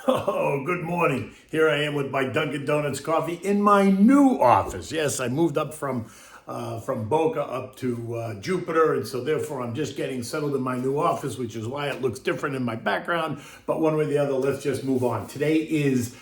Oh, good morning. Here I am with my Dunkin' Donuts coffee in my new office. Yes, I moved up from Boca up to Jupiter, and so therefore I'm just getting settled in my new office, which is why it looks different in my background. But one way or the other, let's just move on. Today is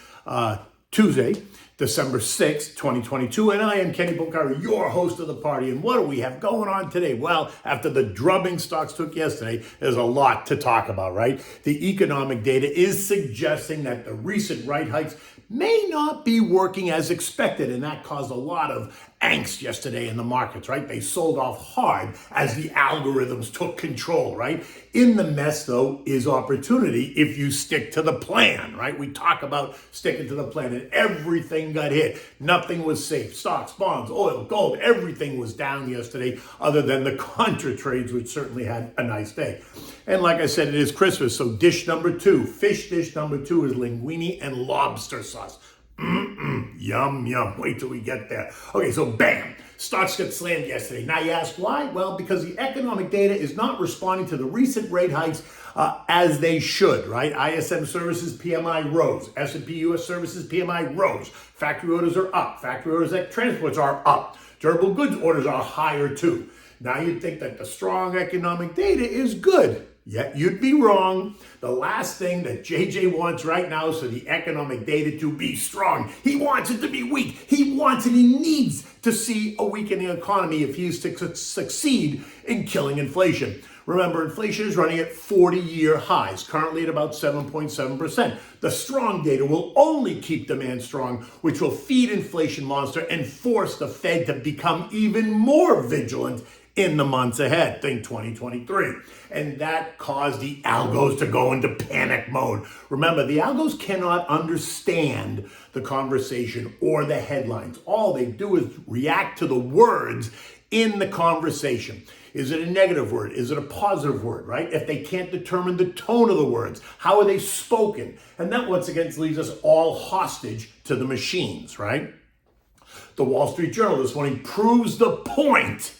Tuesday, December 6th, 2022, and I am Kenny Bokari, your host of the party. And what do we have going on today? Well, after the drubbing stocks took yesterday, there's a lot to talk about, right? The economic data is suggesting that the recent rate hikes may not be working as expected, and that caused a lot of angst yesterday in the markets, right? They sold off hard as the algorithms took control, right? In the mess, though, is opportunity if you stick to the plan, right? We talk about sticking to the plan, and everything got hit. Nothing was safe. Stocks, bonds, oil, gold, everything was down yesterday other than the contra trades, which certainly had a nice day. And like I said, it is Christmas, so dish number two, fish dish number two is linguine and lobster sauce. Yum, yum. Wait till we get there. Okay, so bam, stocks got slammed yesterday. Now you ask why? Well, because the economic data is not responding to the recent rate hikes as they should, right? ISM services PMI rose. S&P US services PMI rose. Factory orders are up. Factory orders at transports are up. Durable goods orders are higher too. Now you'd think that the strong economic data is good. Yet you'd be wrong. The last thing that JJ wants right now is for the economic data to be strong. He wants it to be weak. He wants and he needs to see a weakening economy if he is to succeed in killing inflation. Remember, inflation is running at 40-year highs, currently at about 7.7%. The strong data will only keep demand strong, which will feed inflation monster and force the Fed to become even more vigilant in the months ahead. Think 2023. And that caused the Algos to go into panic mode. Remember, the Algos cannot understand the conversation or the headlines. All they do is react to the words in the conversation. Is it a negative word? Is it a positive word, right? If they can't determine the tone of the words, how are they spoken? And that once again leaves us all hostage to the machines, right? The Wall Street Journal this morning proves the point.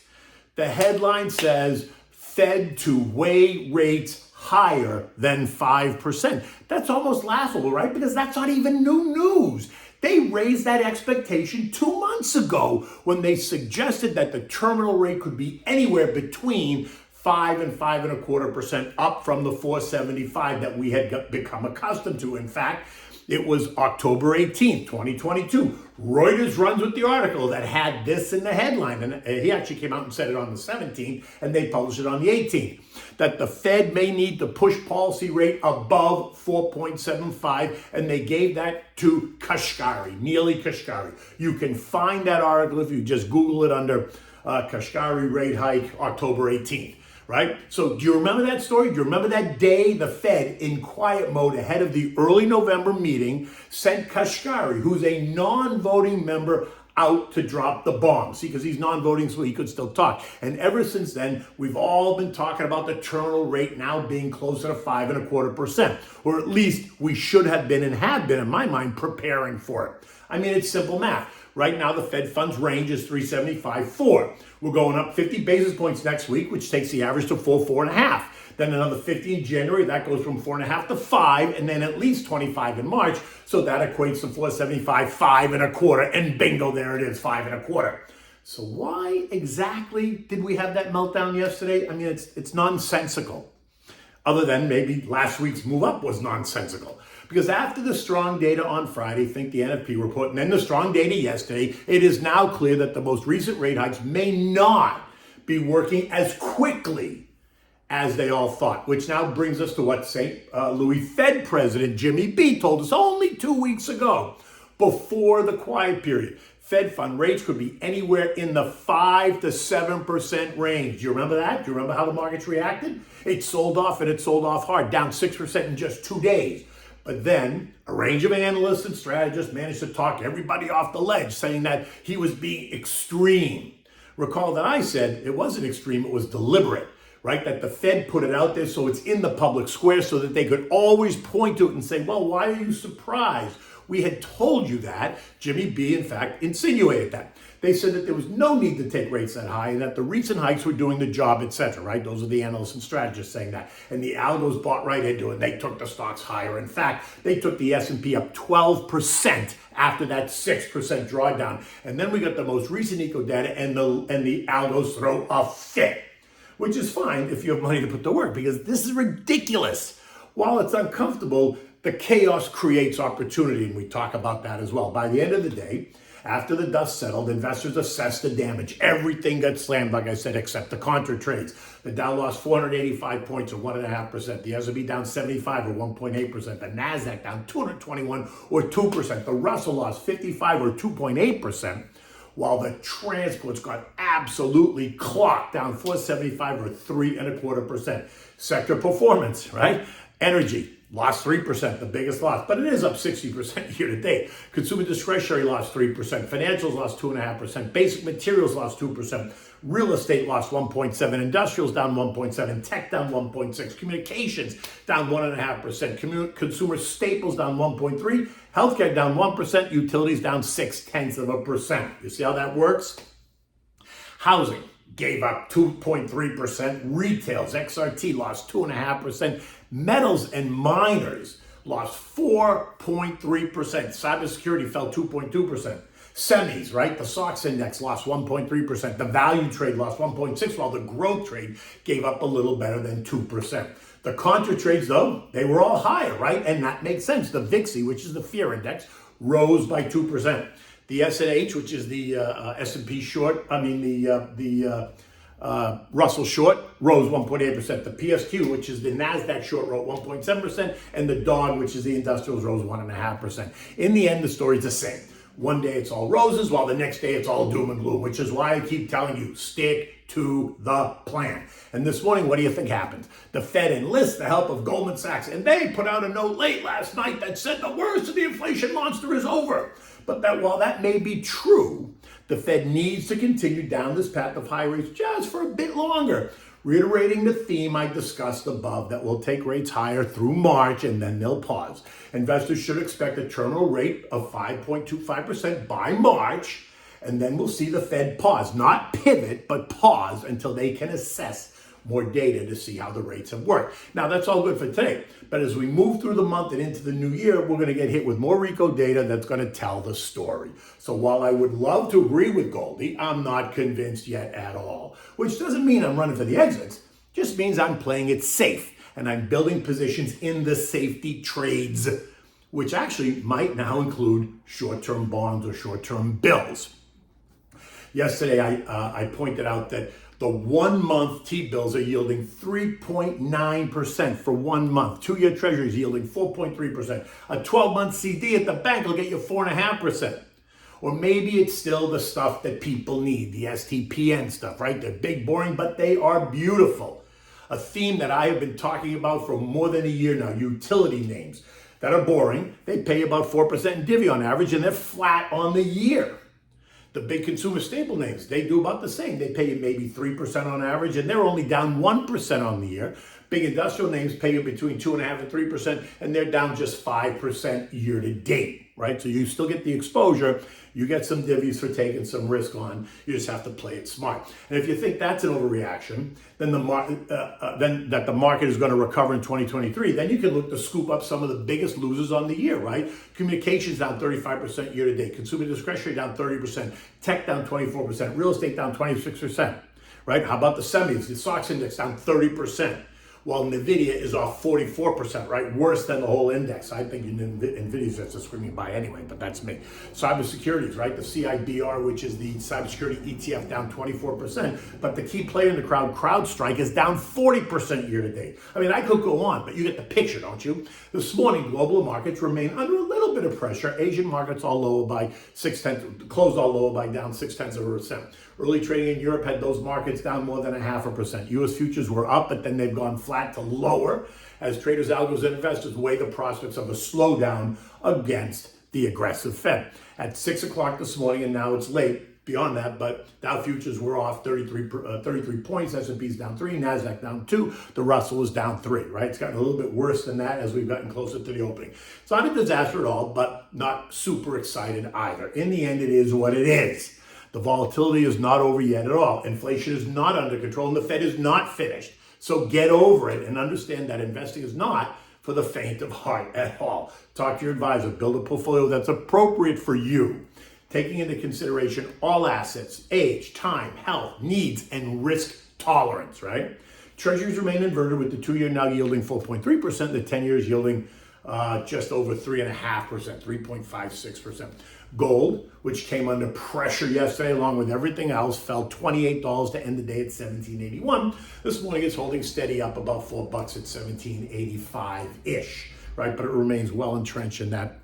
The headline says, Fed to weigh rates higher than 5%. That's almost laughable, right? Because that's not even new news. They raised that expectation 2 months ago when they suggested that the terminal rate could be anywhere between 5 and 5.25% up from the 4.75 that we had become accustomed to. In fact, it was October 18th, 2022. Reuters runs with the article that had this in the headline, and he actually came out and said it on the 17th, and they published it on the 18th, that the Fed may need to push policy rate above 4.75, and they gave that to Kashkari, Neely Kashkari. You can find that article if you just Google it under Kashkari rate hike, October 18th. Right? So do you remember that story? Do you remember that day the Fed, in quiet mode ahead of the early November meeting, sent Kashkari, who's a non-voting member, out to drop the bomb? See, because he's non-voting, so he could still talk. And ever since then, we've all been talking about the terminal rate now being closer to 5.25%, or at least we should have been and have been, in my mind, preparing for it. I mean, it's simple math. Right now, the Fed funds range is 3.75-4. We're going up 50 basis points next week, which takes the average to 4.5. Then another 50 in January, that goes from 4.5 to 5, and then at least 25 in March. So that equates to 4.75, 5.25, and bingo, there it is, 5.25. So why exactly did we have that meltdown yesterday? I mean, it's nonsensical. Other than maybe last week's move up was nonsensical. Because after the strong data on Friday, think the NFP report, and then the strong data yesterday, it is now clear that the most recent rate hikes may not be working as quickly as they all thought, which now brings us to what St. Louis Fed President Jimmy B told us only 2 weeks ago, before the quiet period. Fed fund rates could be anywhere in the 5 to 7% range. Do you remember that? Do you remember how the markets reacted? It sold off, and it sold off hard, down 6% in just 2 days. But then a range of analysts and strategists managed to talk everybody off the ledge, saying that he was being extreme. Recall that I said it wasn't extreme, it was deliberate, right? That the Fed put it out there so it's in the public square so that they could always point to it and say, well, why are you surprised? We had told you that. Jimmy B, in fact, insinuated that. They said that there was no need to take rates that high and that the recent hikes were doing the job, etc., right? Those are the analysts and strategists saying that. And the Algos bought right into it. They took the stocks higher. In fact, they took the S&P up 12% after that 6% drawdown. And then we got the most recent eco data, and the Algos throw a fit, which is fine if you have money to put to work, because this is ridiculous. While it's uncomfortable, the chaos creates opportunity, and we talk about that as well. By the end of the day, after the dust settled, investors assessed the damage. Everything got slammed, like I said, except the contra trades. The Dow lost 485 points, or 1.5%. The S&P down 75, or 1.8%. The Nasdaq down 221, or 2%. The Russell lost 55, or 2.8%. While the transports got absolutely clocked, down 475, or 3.25%. Sector performance, right? Energy lost 3%, the biggest loss, but it is up 60% year to date. Consumer discretionary lost 3%. Financials lost 2.5%. Basic materials lost 2%. Real estate lost 1.7%. Industrials down 1.7%. Tech down 1.6%. Communications down 1.5%. Consumer staples down 1.3%. Healthcare down 1%. Utilities down 0.6%. You see how that works? Housing gave up 2.3%. Retails, XRT, lost 2.5%. Metals and miners lost 4.3%. Cybersecurity fell 2.2%. Semis, right? The SOX index lost 1.3%. The value trade lost 1.6%, while the growth trade gave up a little better than 2%. The contra trades, though, they were all higher, right? And that makes sense. The VIXI, which is the fear index, rose by 2%. The S&H, which is the S&P short, Russell short, rose 1.8%. The PSQ, which is the Nasdaq short, rose 1.7%. And the DOG, which is the industrials, rose 1.5%. In the end, the story's the same. One day it's all roses, while the next day it's all doom and gloom, which is why I keep telling you, stick to the plan. And this morning, what do you think happened? The Fed enlists the help of Goldman Sachs, and they put out a note late last night that said the worst of the inflation monster is over. But that while that may be true, the Fed needs to continue down this path of high rates just for a bit longer, reiterating the theme I discussed above that will take rates higher through March and then they'll pause. Investors should expect a terminal rate of 5.25% by March, and then we'll see the Fed pause, not pivot, but pause until they can assess more data to see how the rates have worked. Now, that's all good for today. But as we move through the month and into the new year, we're going to get hit with more RICO data that's going to tell the story. So while I would love to agree with Goldie, I'm not convinced yet at all. Which doesn't mean I'm running for the exits. Just means I'm playing it safe. And I'm building positions in the safety trades, which actually might now include short-term bonds or short-term bills. Yesterday, I pointed out that the 1-month T-bills are yielding 3.9% for 1 month. 2-year treasuries yielding 4.3%. A 12-month CD at the bank will get you 4.5%. Or maybe it's still the stuff that people need, the STPN stuff, right? They're big, boring, but they are beautiful. A theme that I have been talking about for more than a year now, utility names that are boring. They pay about 4% in divvy on average, and they're flat on the year. The big consumer staple names, they do about the same. They pay you maybe 3% on average, and they're only down 1% on the year. Big industrial names pay you between 2.5% and 3%, and they're down just 5% year to date, right? So you still get the exposure. You get some divvies for taking some risk on. You just have to play it smart. And if you think that's an overreaction, then that the market is going to recover in 2023, then you can look to scoop up some of the biggest losers on the year, right? Communications down 35% year to date. Consumer discretionary down 30%. Tech down 24%. Real estate down 26%, right? How about the semis? The SOX index down 30%. While NVIDIA is off 44%, right? Worse than the whole index. I think NVIDIA's just a screaming buy anyway, but that's me. Cybersecurities, right? The CIBR, which is the cybersecurity ETF, down 24%. But the key player in the crowd, CrowdStrike, is down 40% year to date. I mean, I could go on, but you get the picture, don't you? This morning, global markets remain under a little bit of pressure. Asian markets all lower by closed all lower by down 0.6%. Early trading in Europe had those markets down more than 0.5%. U.S. futures were up, but then they've gone flat to lower as traders, algos, and investors weigh the prospects of a slowdown against the aggressive Fed. At 6 o'clock this morning, and now it's late, beyond that, but Dow futures were off 33 points, S&P's down 3, NASDAQ down 2, the Russell is down 3, right? It's gotten a little bit worse than that as we've gotten closer to the opening. It's not a disaster at all, but not super excited either. In the end, it is what it is. The volatility is not over yet at all. Inflation is not under control, and the Fed is not finished. So get over it and understand that investing is not for the faint of heart at all. Talk to your advisor. Build a portfolio that's appropriate for you, taking into consideration all assets, age, time, health, needs, and risk tolerance, right? Treasuries remain inverted with the 2-year now yielding 4.3%, the 10 years yielding just over 3.5%, 3.56%. Gold, which came under pressure yesterday along with everything else, fell $28 to end the day at $17.81. This morning it's holding steady up about $4 at $17.85-ish, right? But it remains well entrenched in that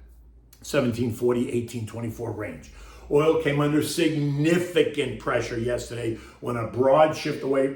1740, 1824 range. Oil came under significant pressure yesterday when the broad shift away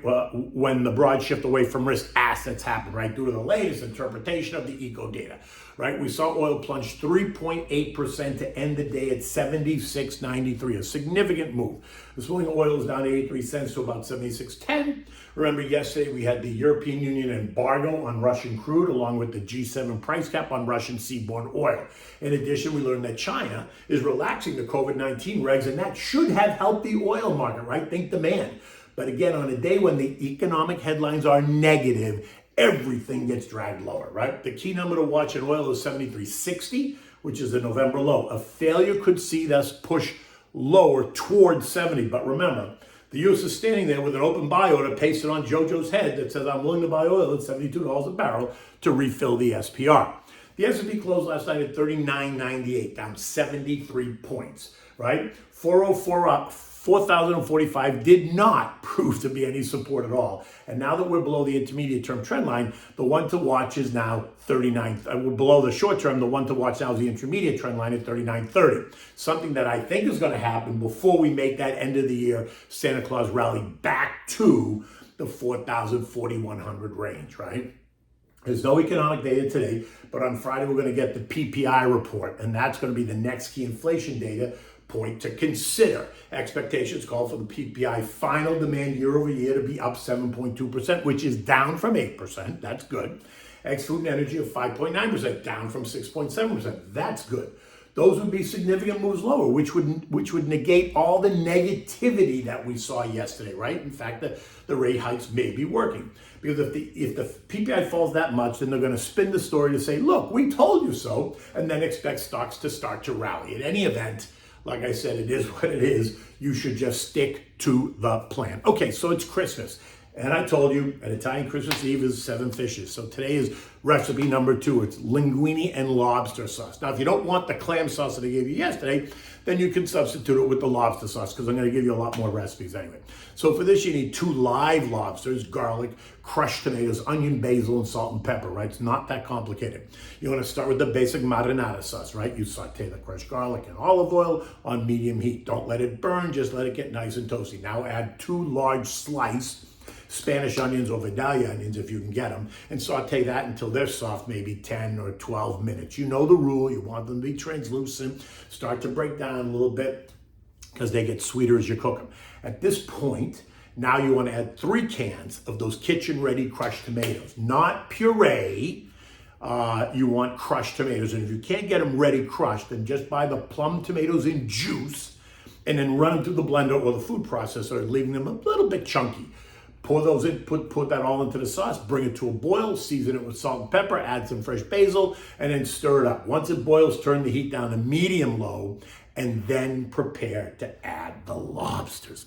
from risk assets happened, right? Due to the latest interpretation of the eco data, right? We saw oil plunge 3.8% to end the day at 76.93, a significant move. This morning oil is down 83 cents to about 76.10. Remember yesterday we had the European Union embargo on Russian crude along with the G7 price cap on Russian seaborne oil. In addition, we learned that China is relaxing the COVID-19 regs, and that should have helped the oil market, right? Think demand. But again, on a day when the economic headlines are negative, everything gets dragged lower, right? The key number to watch in oil is 73.60, which is the November low. A failure could see us push lower towards 70. But remember, the U.S. is standing there with an open buy order pasted on JoJo's head that says, I'm willing to buy oil at $72 a barrel to refill the SPR. The S&P closed last night at 39.98, down 73 points, right? 404 up, 4,045 did not prove to be any support at all. And now that we're below the intermediate term trend line, the one to watch is now 39. We're below the short term. The one to watch now is the intermediate trend line at 39.30. Something that I think is going to happen before we make that end of the year Santa Claus rally back to the 4,000, 4,100 range, right? There's no economic data today, but on Friday we're going to get the PPI report, and that's going to be the next key inflation data point to consider. Expectations call for the PPI final demand year over year to be up 7.2%, which is down from 8%. That's good. Ex-food and energy of 5.9%, down from 6.7%. That's good. Those would be significant moves lower, which would negate all the negativity that we saw yesterday, right? In fact, the rate hikes may be working. Because if the PPI falls that much, then they're going to spin the story to say, look, we told you so, and then expect stocks to start to rally. In any event, like I said, it is what it is. You should just stick to the plan. Okay, so it's Christmas. And I told you, an Italian Christmas Eve is 7 fishes. So today is recipe number 2. It's linguine and lobster sauce. Now, if you don't want the clam sauce that I gave you yesterday, then you can substitute it with the lobster sauce because I'm going to give you a lot more recipes anyway. So for this, you need 2 live lobsters, garlic, crushed tomatoes, onion, basil, and salt and pepper, right? It's not that complicated. You want to start with the basic marinara sauce, right? You saute the crushed garlic and olive oil on medium heat. Don't let it burn, just let it get nice and toasty. Now add 2 large sliced Spanish onions or Vidalia onions if you can get them, and saute that until they're soft, maybe 10 or 12 minutes. You know the rule. You want them to be translucent, start to break down a little bit because they get sweeter as you cook them. At this point, now you want to add 3 cans of those kitchen-ready crushed tomatoes, not puree. You want crushed tomatoes, and if you can't get them ready crushed, then just buy the plum tomatoes in juice and then run them through the blender or the food processor, leaving them a little bit chunky. Pour those in, put that all into the sauce, bring it to a boil, season it with salt and pepper, add some fresh basil, and then stir it up. Once it boils, turn the heat down to medium-low, and then prepare to add the lobsters.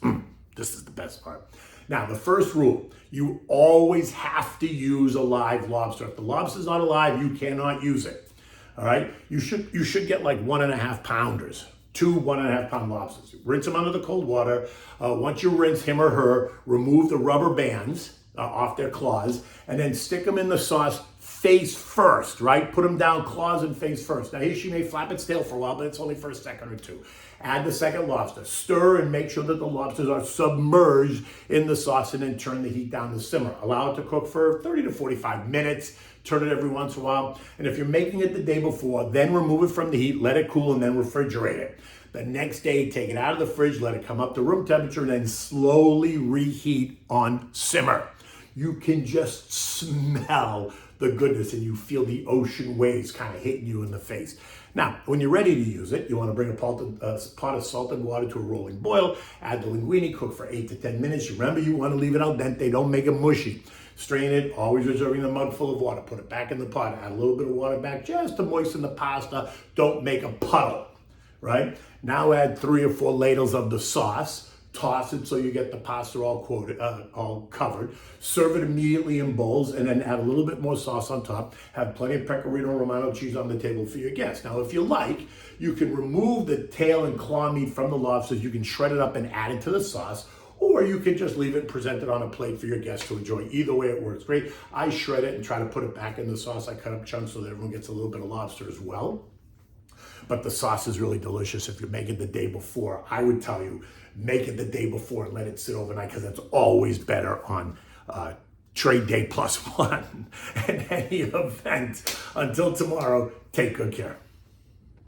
This is the best part. Now, the first rule, you always have to use a live lobster. If the lobster's not alive, you cannot use it, all right? You should get like 1.5 pounders. 2 1.5-pound lobsters. Rinse them under the cold water. Once you rinse him or her, remove the rubber bands off their claws, and then stick them in the sauce face first, right? Put them down, claws and face first. Now, here she may flap its tail for a while, but it's only for a second or 2. Add the second lobster. Stir and make sure that the lobsters are submerged in the sauce, and then turn the heat down to simmer. Allow it to cook for 30 to 45 minutes turn it every once in a while. And if you're making it the day before, then remove it from the heat, let it cool, and then refrigerate it. The next day, take it out of the fridge, let it come up to room temperature, and then slowly reheat on simmer. You can just smell the goodness and you feel the ocean waves kind of hitting you in the face. Now, when you're ready to use it, you want to bring a pot of salted water to a rolling boil, add the linguine, cook for 8 to 10 minutes. Remember, you want to leave it al dente, don't make it mushy. Strain it, always reserving a mug full of water. Put it back in the pot, add a little bit of water back just to moisten the pasta. Don't make a puddle, right? Now add 3 or 4 ladles of the sauce. Toss it so you get the pasta all covered. Serve it immediately in bowls and then add a little bit more sauce on top. Have plenty of pecorino romano cheese on the table for your guests. Now, if you like, you can remove the tail and claw meat from the lobsters. You can shred it up and add it to the sauce, or you can just leave it and present it on a plate for your guests to enjoy. Either way, it works great. I shred it and try to put it back in the sauce. I cut up chunks so that everyone gets a little bit of lobster as well. But the sauce is really delicious if you make it the day before. I would tell you, make it the day before and let it sit overnight, because it's always better on trade day +1 in any event. Until tomorrow, take good care.